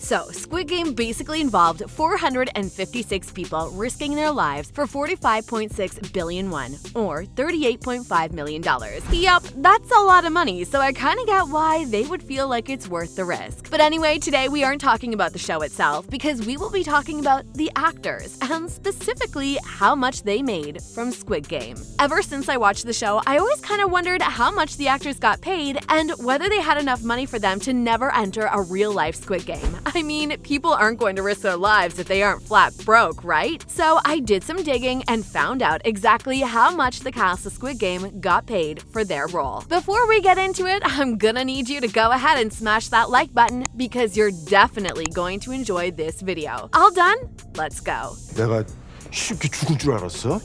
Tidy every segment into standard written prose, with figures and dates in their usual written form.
So, Squid Game basically involved 456 people risking their lives for 45.6 billion won, or $38.5 million. Yup, that's a lot of money, so I kinda get why they would feel like it's worth the risk. But anyway, today we aren't talking about the show itself, because we will be talking about the actors, and specifically how much they made from Squid Game. Ever since I watched the show, I always kinda wondered how much the actors got paid, and whether they had enough money for them to never enter a real-life Squid Game. I mean, people aren't going to risk their lives if they aren't flat broke, right? So I did some digging and found out exactly how much the cast of Squid Game got paid for their role. Before we get into it, I'm gonna need you to go ahead and smash that like button because you're definitely going to enjoy this video. All done? Let's go. 내가 쉽게 죽을 줄 알았어?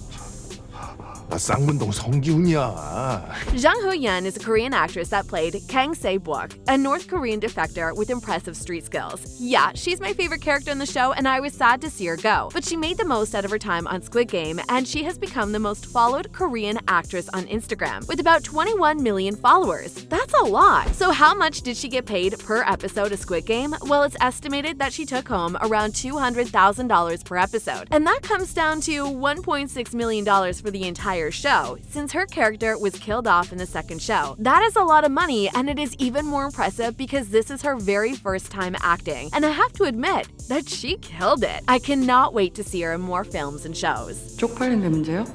나 쌍문동 성기훈이야. Jung Ho-yeon is a Korean actress that played Kang Se-bok, a North Korean defector with impressive street skills. Yeah, she's my favorite character in the show, and I was sad to see her go. But she made the most out of her time on Squid Game, and she has become the most followed Korean actress on Instagram, with about 21 million followers. That's a lot! So how much did she get paid per episode of Squid Game? Well, it's estimated that she took home around $200,000 per episode, and that comes down to $1.6 million for the entire show, since her character was killed off in the second show. That is a lot of money, and it is even more impressive because this is her very first time acting, and I have to admit that she killed it. I cannot wait to see her in more films and shows. 쪽팔린 게 문제야?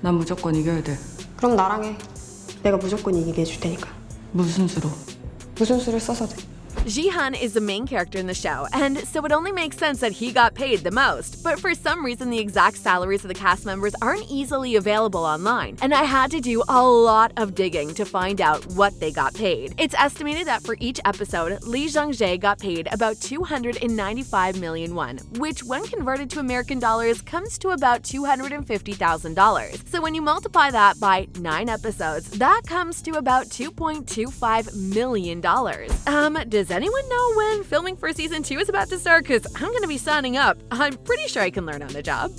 난 무조건 이겨야 돼. 그럼 나랑 해. 내가 무조건 이기게 해줄 테니까. 무슨 수로? 무슨 수를 써서 돼. Ji-hun is the main character in the show, and so it only makes sense that he got paid the most. But for some reason, the exact salaries of the cast members aren't easily available online, and I had to do a lot of digging to find out what they got paid. It's estimated that for each episode, Jung-jae got paid about 295 million won, which when converted to American dollars comes to about $250,000. So when you multiply that by 9 episodes, that comes to about $2.25 million. Does anyone know when filming for season 2 is about to start? Because I'm going to be signing up. I'm pretty sure I can learn on the job.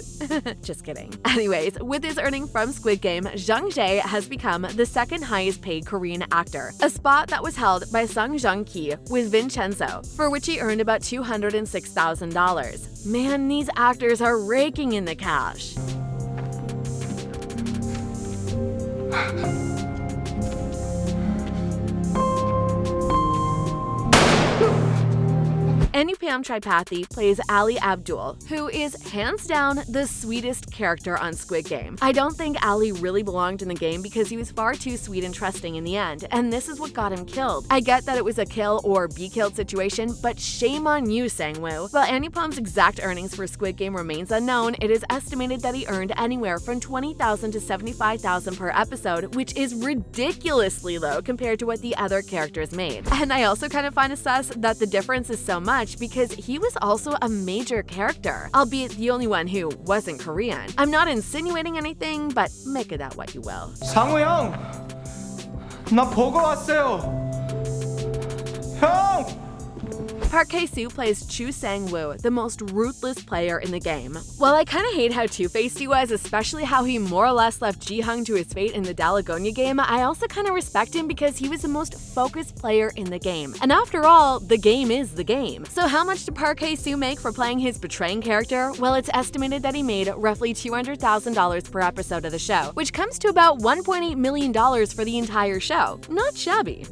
Just kidding. Anyways, with his earning from Squid Game, Jung-jae has become the second highest paid Korean actor, a spot that was held by Sung Joong-ki with Vincenzo, for which he earned about $206,000. Man, these actors are raking in the cash. Anupam Tripathi plays Ali Abdul, who is hands down the sweetest character on Squid Game. I don't think Ali really belonged in the game because he was far too sweet and trusting in the end, and this is what got him killed. I get that it was a kill or be killed situation, but shame on you, Sang-woo. While Anupam's exact earnings for Squid Game remains unknown, it is estimated that he earned anywhere from $20,000 to $75,000 per episode, which is ridiculously low compared to what the other characters made. And I also kind of find it sus that the difference is so much because he was also a major character, albeit the only one who wasn't Korean. I'm not insinuating anything, but make of that what you will. 상우 형! 나 보고 왔어요! 형! Park Hae-soo plays Chu Sang-woo, the most ruthless player in the game. While I kinda hate how two-faced he was, especially how he more or less left Ji-hung to his fate in the Dalagonia game, I also kinda respect him because he was the most focused player in the game. And after all, the game is the game. So how much did Park Hae-soo make for playing his betraying character? Well, it's estimated that he made roughly $200,000 per episode of the show, which comes to about $1.8 million for the entire show. Not shabby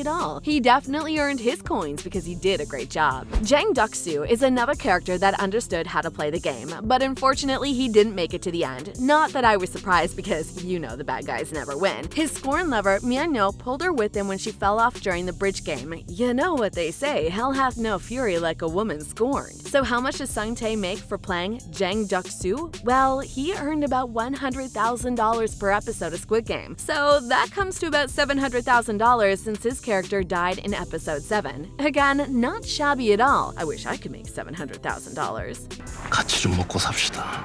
at all. He definitely earned his coins because he did a great job. Young-soo is another character that understood how to play the game, but unfortunately he didn't make it to the end. Not that I was surprised because you know the bad guys never win. His scorn lover, Myeon-no, pulled her with him when she fell off during the bridge game. You know what they say, hell hath no fury like a woman scorned. So how much does Sung-tae make for playing Young-soo? Well, he earned about $100,000 per episode of Squid Game. So that comes to about $700,000 since his character died in episode 7. Again, not shabby at all. I wish I could make $700,000. 같이 좀 먹고 삽시다.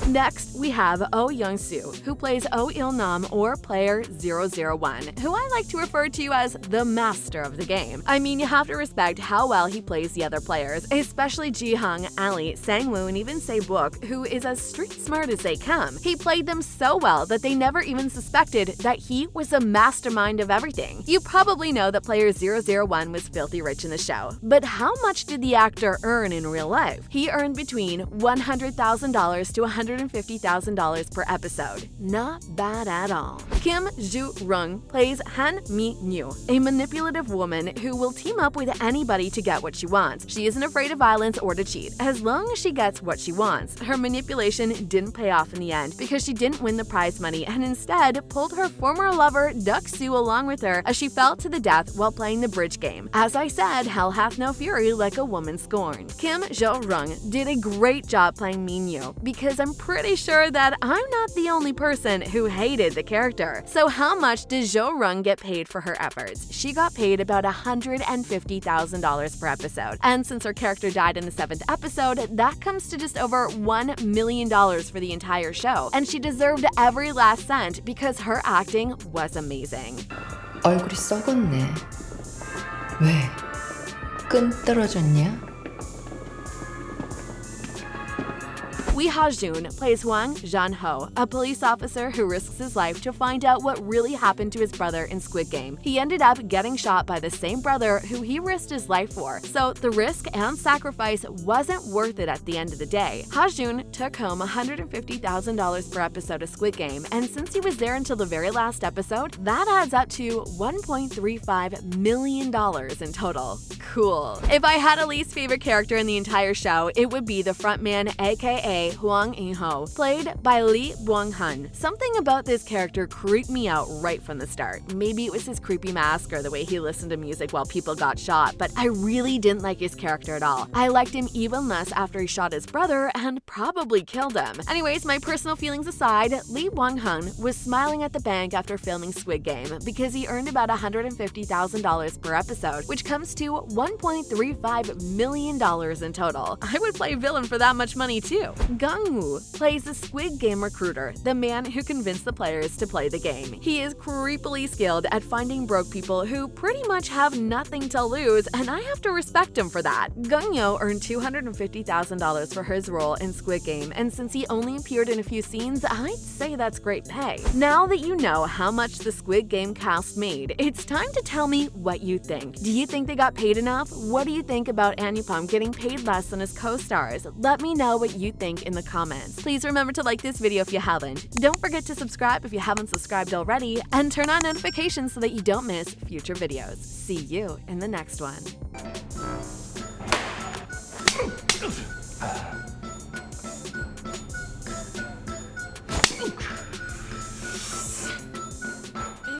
Next, we have Oh Young-soo, who plays Oh Il-nam or Player 001, who I like to refer to as the master of the game. I mean, you have to respect how well he plays the other players, especially Ji-hung, Ali, Sang-woo, and even Se-book, who is as street smart as they come. He played them so well that they never even suspected that he was the mastermind of everything. You probably know that Player 001 was filthy rich in the show, but how much did the actor earn in real life? He earned between $100,000 to $150,000 per episode. Not bad at all. Kim Joo-ryoung plays Han Mi-nyu, a manipulative woman who will team up with anybody to get what she wants. She isn't afraid of violence or to cheat, as long as she gets what she wants. Her manipulation didn't pay off in the end because she didn't win the prize money and instead pulled her former lover Duck-soo along with her as she fell to the death while playing the bridge game. As I said, hell hath no fury like a woman scorned. Kim Joo-ryoung did a great job playing Mi-nyu because I'm pretty sure that I'm not the only person who hated the character. So how much did Joo-ryoung get paid for her efforts? She got paid about $150,000 per episode. And since her character died in the 7th episode, that comes to just over $1 million for the entire show. And she deserved every last cent because her acting was amazing. 얼굴이 썩었네. 왜? 끈 떨어졌냐? Lee Ha-joon plays Hwang Jun-ho, a police officer who risks his life to find out what really happened to his brother in Squid Game. He ended up getting shot by the same brother who he risked his life for, so the risk and sacrifice wasn't worth it at the end of the day. Ha-joon took home $150,000 per episode of Squid Game, and since he was there until the very last episode, that adds up to $1.35 million in total. Cool. If I had a least favorite character in the entire show, it would be the frontman, aka Hwang In-ho, played by Lee Bong-hun. Something about this character creeped me out right from the start. Maybe it was his creepy mask or the way he listened to music while people got shot, but I really didn't like his character at all. I liked him even less after he shot his brother and probably killed him. Anyways, my personal feelings aside, Lee Bong-hun was smiling at the bank after filming Squid Game because he earned about $150,000 per episode, which comes to $1.35 million in total. I would play villain for that much money too. Jung-woo plays the Squid Game recruiter, the man who convinced the players to play the game. He is creepily skilled at finding broke people who pretty much have nothing to lose, and I have to respect him for that. Jung-ho earned $250,000 for his role in Squid Game, and since he only appeared in a few scenes, I'd say that's great pay. Now that you know how much the Squid Game cast made, it's time to tell me what you think. Do you think they got paid enough? What do you think about Anupam getting paid less than his co-stars? Let me know what you think in the comments. Please remember to like this video if you haven't. Don't forget to subscribe if you haven't subscribed already, and turn on notifications so that you don't miss future videos. See you in the next one.